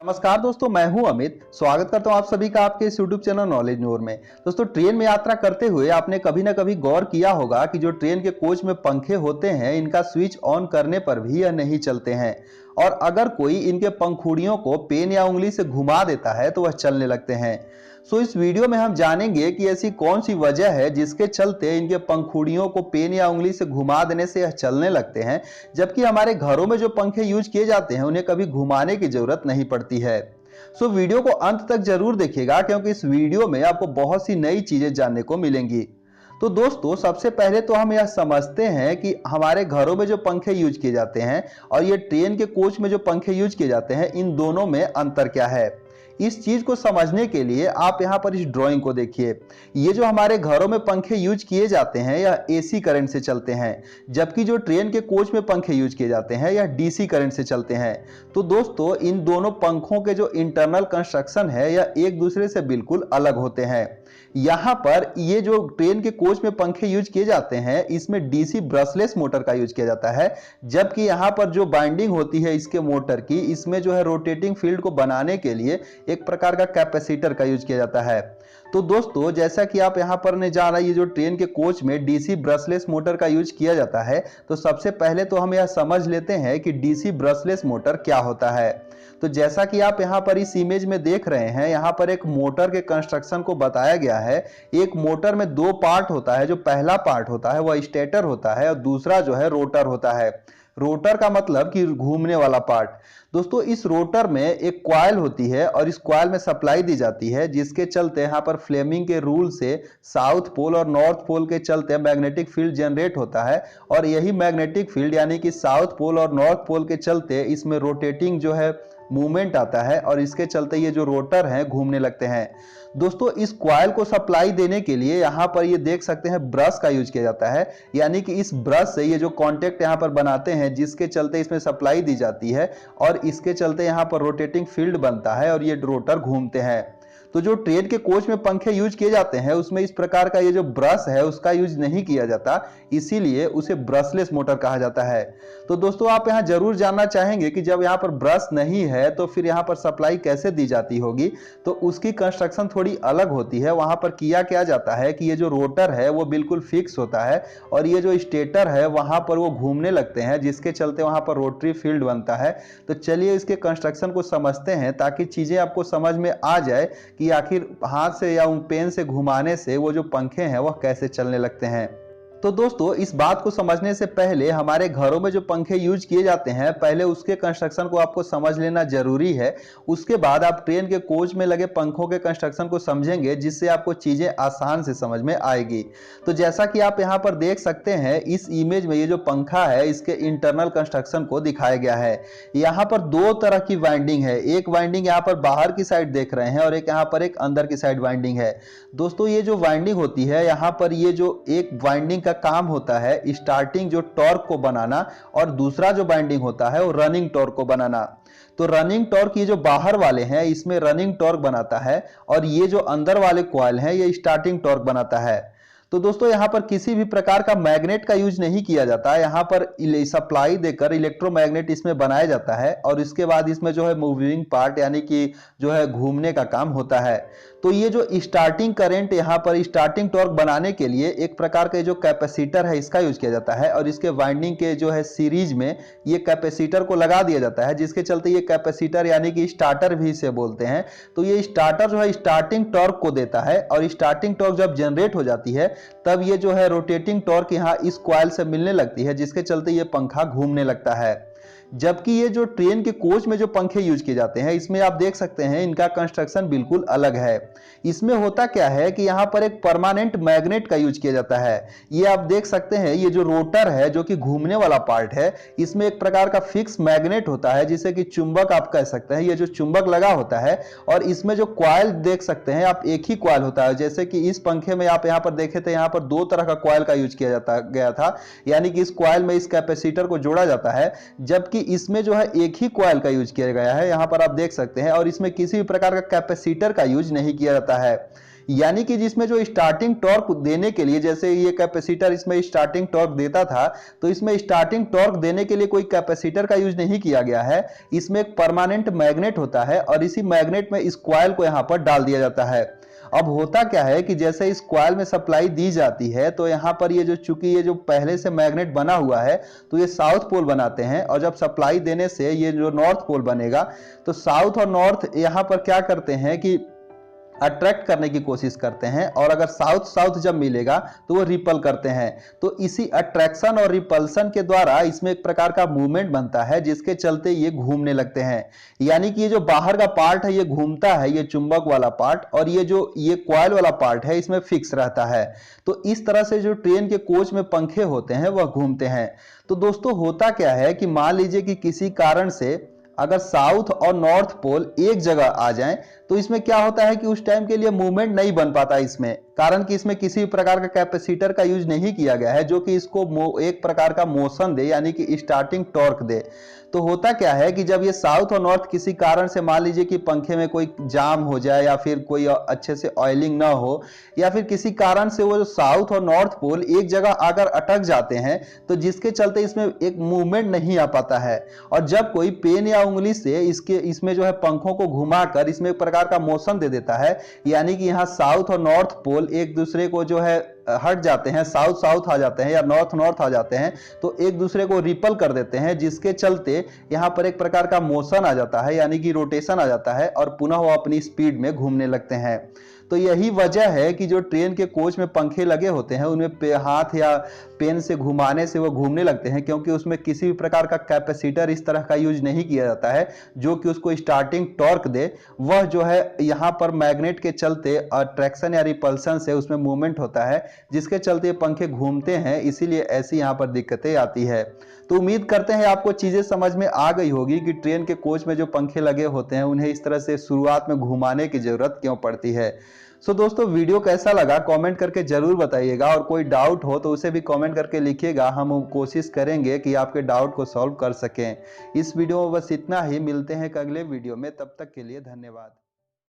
नमस्कार दोस्तों, मैं हूं अमित। स्वागत करता हूं आप सभी का आपके इस YouTube चैनल नॉलेज नोर में। दोस्तों, ट्रेन में यात्रा करते हुए आपने कभी ना कभी गौर किया होगा कि जो ट्रेन के कोच में पंखे होते हैं, इनका स्विच ऑन करने पर भी यह नहीं चलते हैं और अगर कोई इनके पंखुड़ियों को पेन या उंगली से घुमा देता है तो वह चलने लगते हैं। इस वीडियो में हम जानेंगे कि ऐसी कौन सी वजह है जिसके चलते इनके पंखुड़ियों को पेन या उंगली से घुमा देने से यह चलने लगते हैं, जबकि हमारे घरों में जो पंखे यूज किए जाते हैं उन्हें कभी घुमाने की जरूरत नहीं पड़ती है। वीडियो को अंत तक जरूर देखिएगा क्योंकि इस वीडियो में आपको बहुत सी नई चीजें जानने को मिलेंगी। तो दोस्तों, सबसे पहले तो हम यह समझते हैं कि हमारे घरों में जो पंखे यूज किए जाते हैं और ये ट्रेन के कोच में जो पंखे यूज किए जाते हैं, इन दोनों में अंतर क्या है। इस चीज को समझने के लिए आप यहाँ पर इस ड्राइंग को देखिए। ये जो हमारे घरों में पंखे यूज किए जाते हैं यह एसी करंट से चलते हैं, जबकि जो ट्रेन के कोच में पंखे यूज किए जाते हैं यह डीसी करंट से चलते हैं। तो दोस्तों, इन दोनों पंखों के जो इंटरनल कंस्ट्रक्शन है यह एक दूसरे से बिल्कुल अलग होते हैं। यहाँ पर ये जो ट्रेन के कोच में पंखे यूज किए जाते हैं, इसमें डीसी ब्रशलेस मोटर का यूज किया जाता है, जबकि यहाँ पर जो बाइंडिंग होती है इसके मोटर की, इसमें जो है रोटेटिंग फील्ड को बनाने के लिए एक प्रकार का कैपेसिटर का यूज किया जाता है। तो दोस्तों, जैसा कि आप यहाँ पर ने जाना, ये जो ट्रेन के कोच में डीसी ब्रशलेस मोटर का यूज किया जाता है, तो सबसे पहले तो हम यह समझ लेते हैं कि डीसी ब्रशलेस मोटर क्या होता है। तो जैसा कि आप यहाँ पर इस इमेज में देख रहे हैं, यहाँ पर एक मोटर के कंस्ट्रक्शन को बताया गया है। एक मोटर में दो पार्ट होता है। जो पहला पार्ट होता है वह स्टेटर होता है और दूसरा जो है रोटर होता है। रोटर का मतलब कि घूमने वाला पार्ट। दोस्तों, इस रोटर में एक कॉइल होती है और इस कॉइल में सप्लाई दी जाती है, जिसके चलते यहाँ पर फ्लेमिंग के रूल से साउथ पोल और नॉर्थ पोल के चलते मैग्नेटिक फील्ड जनरेट होता है और यही मैग्नेटिक फील्ड यानी कि साउथ पोल और नॉर्थ पोल के चलते इसमें रोटेटिंग जो है मूवमेंट आता है और इसके चलते ये जो रोटर हैं घूमने लगते हैं। दोस्तों, इस कॉइल को सप्लाई देने के लिए यहाँ पर ये देख सकते हैं ब्रश का यूज किया जाता है, यानी कि इस ब्रश से ये जो कॉन्टेक्ट यहाँ पर बनाते हैं, जिसके चलते इसमें सप्लाई दी जाती है और इसके चलते यहाँ पर रोटेटिंग फील्ड बनता है और ये रोटर घूमते हैं। तो जो ट्रेन के कोच में पंखे यूज किए जाते हैं उसमें इस प्रकार का ये जो ब्रश है उसका यूज नहीं किया जाता, इसीलिए उसे ब्रशलेस मोटर कहा जाता है। तो दोस्तों, आप यहाँ जरूर जानना चाहेंगे कि जब यहाँ पर ब्रश नहीं है तो फिर यहाँ पर सप्लाई कैसे दी जाती होगी। तो उसकी कंस्ट्रक्शन थोड़ी अलग होती है। वहां पर किया क्या जाता है कि ये जो रोटर है वो बिल्कुल फिक्स होता है और ये जो स्टेटर है वहां पर वो घूमने लगते हैं, जिसके चलते वहां पर रोटरी फील्ड बनता है। तो चलिए इसके कंस्ट्रक्शन को समझते हैं ताकि चीजें आपको समझ में आ जाए कि आखिर हाथ से या पेन से घुमाने से वो जो पंखे हैं वह कैसे चलने लगते हैं। तो दोस्तों, इस बात को समझने से पहले हमारे घरों में जो पंखे यूज किए जाते हैं, पहले उसके कंस्ट्रक्शन को आपको समझ लेना जरूरी है। उसके बाद आप ट्रेन के कोच में लगे पंखों के कंस्ट्रक्शन को समझेंगे, जिससे आपको चीजें आसान से समझ में आएगी। तो जैसा कि आप यहाँ पर देख सकते हैं, इस इमेज में ये जो पंखा है इसके इंटरनल कंस्ट्रक्शन को दिखाया गया है। यहाँ पर दो तरह की वाइंडिंग है। एक वाइंडिंग यहाँ पर बाहर की साइड देख रहे हैं और एक यहाँ पर एक अंदर की साइड वाइंडिंग है। दोस्तों, ये जो वाइंडिंग होती है, यहाँ पर ये जो एक वाइंडिंग काम होता है स्टार्टिंग जो टॉर्क को बनाना और दूसरा जो बाइंडिंग होता है वो रनिंग टॉर्क को बनाना। तो रनिंग टॉर्क ये जो बाहर वाले हैं इसमें रनिंग टॉर्क बनाता है और ये जो अंदर वाले कॉइल हैं ये स्टार्टिंग टॉर्क बनाता है। तो दोस्तों, यहाँ पर किसी भी प्रकार का मैग्नेट का यूज नहीं किया जाता है। यहाँ पर सप्लाई देकर इलेक्ट्रोमैग्नेट इसमें बनाया जाता है और इसके बाद इसमें जो है मूविंग पार्ट यानी कि जो है घूमने का काम होता है। तो ये जो स्टार्टिंग करंट यहाँ पर स्टार्टिंग टॉर्क बनाने के लिए एक प्रकार का जो कैपेसिटर है इसका यूज किया जाता है और इसके वाइंडिंग के जो है सीरीज में ये कैपेसिटर को लगा दिया जाता है, जिसके चलते ये कैपेसिटर यानी कि स्टार्टर भी इसे बोलते हैं। तो ये स्टार्टर जो है स्टार्टिंग टॉर्क को देता है और स्टार्टिंग टॉर्क जब जनरेट हो जाती है तब ये जो है रोटेटिंग टॉर्क यहाँ इस कॉइल से मिलने लगती है, जिसके चलते ये पंखा घूमने लगता है। जबकि ये जो ट्रेन के कोच में जो पंखे यूज किए जाते हैं इसमें आप देख सकते हैं इनका कंस्ट्रक्शन बिल्कुल अलग है। इसमें होता क्या है कि यहाँ पर एक परमानेंट मैग्नेट का यूज किया जाता है। ये आप देख सकते हैं, ये जो रोटर है जो कि घूमने वाला पार्ट है, इसमें एक प्रकार का फिक्स मैग्नेट होता है जिसे कि चुंबक आप कह सकते हैं। ये जो चुंबक लगा होता है और इसमें जो कॉइल देख सकते हैं आप, एक ही कॉइल होता है। जैसे कि इस पंखे में आप यहाँ पर देखे थे, यहाँ पर दो तरह का कॉइल का यूज किया गया था, यानी कि इस कॉइल में इस कैपेसिटर को जोड़ा जाता है, जबकि इसमें जो है एक ही कॉइल का यूज किया गया है। यहाँ पर आप देख सकते हैं और इसमें किसी भी प्रकार का कैपेसिटर का यूज नहीं किया जाता है। यानी कि जिसमें जो स्टार्टिंग टॉर्क देने के लिए, जैसे ये कैपेसिटर इसमें स्टार्टिंग टॉर्क देता था, तो इसमें स्टार्टिंग टॉर्क देने के लिए कोई कैपेसिटर का यूज नहीं किया गया है। इसमें एक परमानेंट मैग्नेट होता है और इसी मैग्नेट में इस कॉइल को यहां पर डाल दिया जाता है। अब होता क्या है कि जैसे इस कॉइल में सप्लाई दी जाती है, तो यहाँ पर ये जो चूंकि ये जो पहले से मैग्नेट बना हुआ है, तो ये साउथ पोल बनाते हैं, और जब सप्लाई देने से ये जो नॉर्थ पोल बनेगा, तो साउथ और नॉर्थ यहाँ पर क्या करते हैं कि अट्रैक्ट करने की कोशिश करते हैं, और अगर साउथ साउथ जब मिलेगा तो वो रिपल करते हैं। तो इसी अट्रैक्शन और रिपल्सन के द्वारा इसमें एक प्रकार का मूवमेंट बनता है, जिसके चलते ये घूमने लगते हैं। यानी कि ये जो बाहर का पार्ट है ये घूमता है, ये चुंबक वाला पार्ट, और ये कॉइल वाला पार्ट है इसमें फिक्स रहता है। तो इस तरह से जो ट्रेन के कोच में पंखे होते हैं वह घूमते हैं। तो दोस्तों होता क्या है कि मान लीजिए कि किसी कारण से अगर साउथ और नॉर्थ पोल एक जगह आ जाएं, तो इसमें क्या होता है कि उस टाइम के लिए मूवमेंट नहीं बन पाता इसमें, कारण कि इसमें किसी प्रकार का कैपेसिटर का यूज नहीं किया गया है जो कि इसको एक प्रकार का मोशन दे, यानी कि स्टार्टिंग टॉर्क दे। तो होता क्या है कि जब ये साउथ और नॉर्थ किसी कारण से, मान लीजिए कि पंखे में कोई जाम हो जाए, या फिर कोई अच्छे से ऑयलिंग ना हो, या फिर किसी कारण से वो साउथ और नॉर्थ पोल एक जगह आकर अटक जाते हैं, तो जिसके चलते इसमें एक मूवमेंट नहीं आ पाता है। और जब कोई पेन या उंगली से इसमें जो है पंखों को घुमाकर इसमें एक प्रकार का मोशन दे देता है, यानी कि यहाँ साउथ और नॉर्थ पोल एक दूसरे को जो है हट जाते हैं, साउथ साउथ आ जाते हैं या नॉर्थ नॉर्थ आ जाते हैं, तो एक दूसरे को रिपल कर देते हैं, जिसके चलते यहां पर एक प्रकार का मोशन आ जाता है, यानी कि रोटेशन आ जाता है, और पुनः वो अपनी स्पीड में घूमने लगते हैं। तो यही वजह है कि जो ट्रेन के कोच में पंखे लगे होते हैं उनमें हाथ या पेन से घुमाने से वो घूमने लगते हैं, क्योंकि उसमें किसी भी प्रकार का कैपेसिटर इस तरह का यूज नहीं किया जाता है जो कि उसको स्टार्टिंग टॉर्क दे। वह जो है यहाँ पर मैग्नेट के चलते अट्रैक्शन या रिपल्सन से उसमें मूवमेंट होता है, जिसके चलते पंखे घूमते हैं, इसीलिए ऐसी यहाँ पर दिक्कतें आती है। तो उम्मीद करते हैं आपको चीजें समझ में आ गई होगी कि ट्रेन के कोच में जो पंखे लगे होते हैं उन्हें इस तरह से शुरुआत में घुमाने की जरूरत क्यों पड़ती है। सो दोस्तों वीडियो कैसा लगा कमेंट करके जरूर बताइएगा, और कोई डाउट हो तो उसे भी कमेंट करके लिखिएगा, हम कोशिश करेंगे कि आपके डाउट को सॉल्व कर सकें। इस वीडियो में बस इतना ही, मिलते हैं अगले वीडियो में, तब तक के लिए धन्यवाद।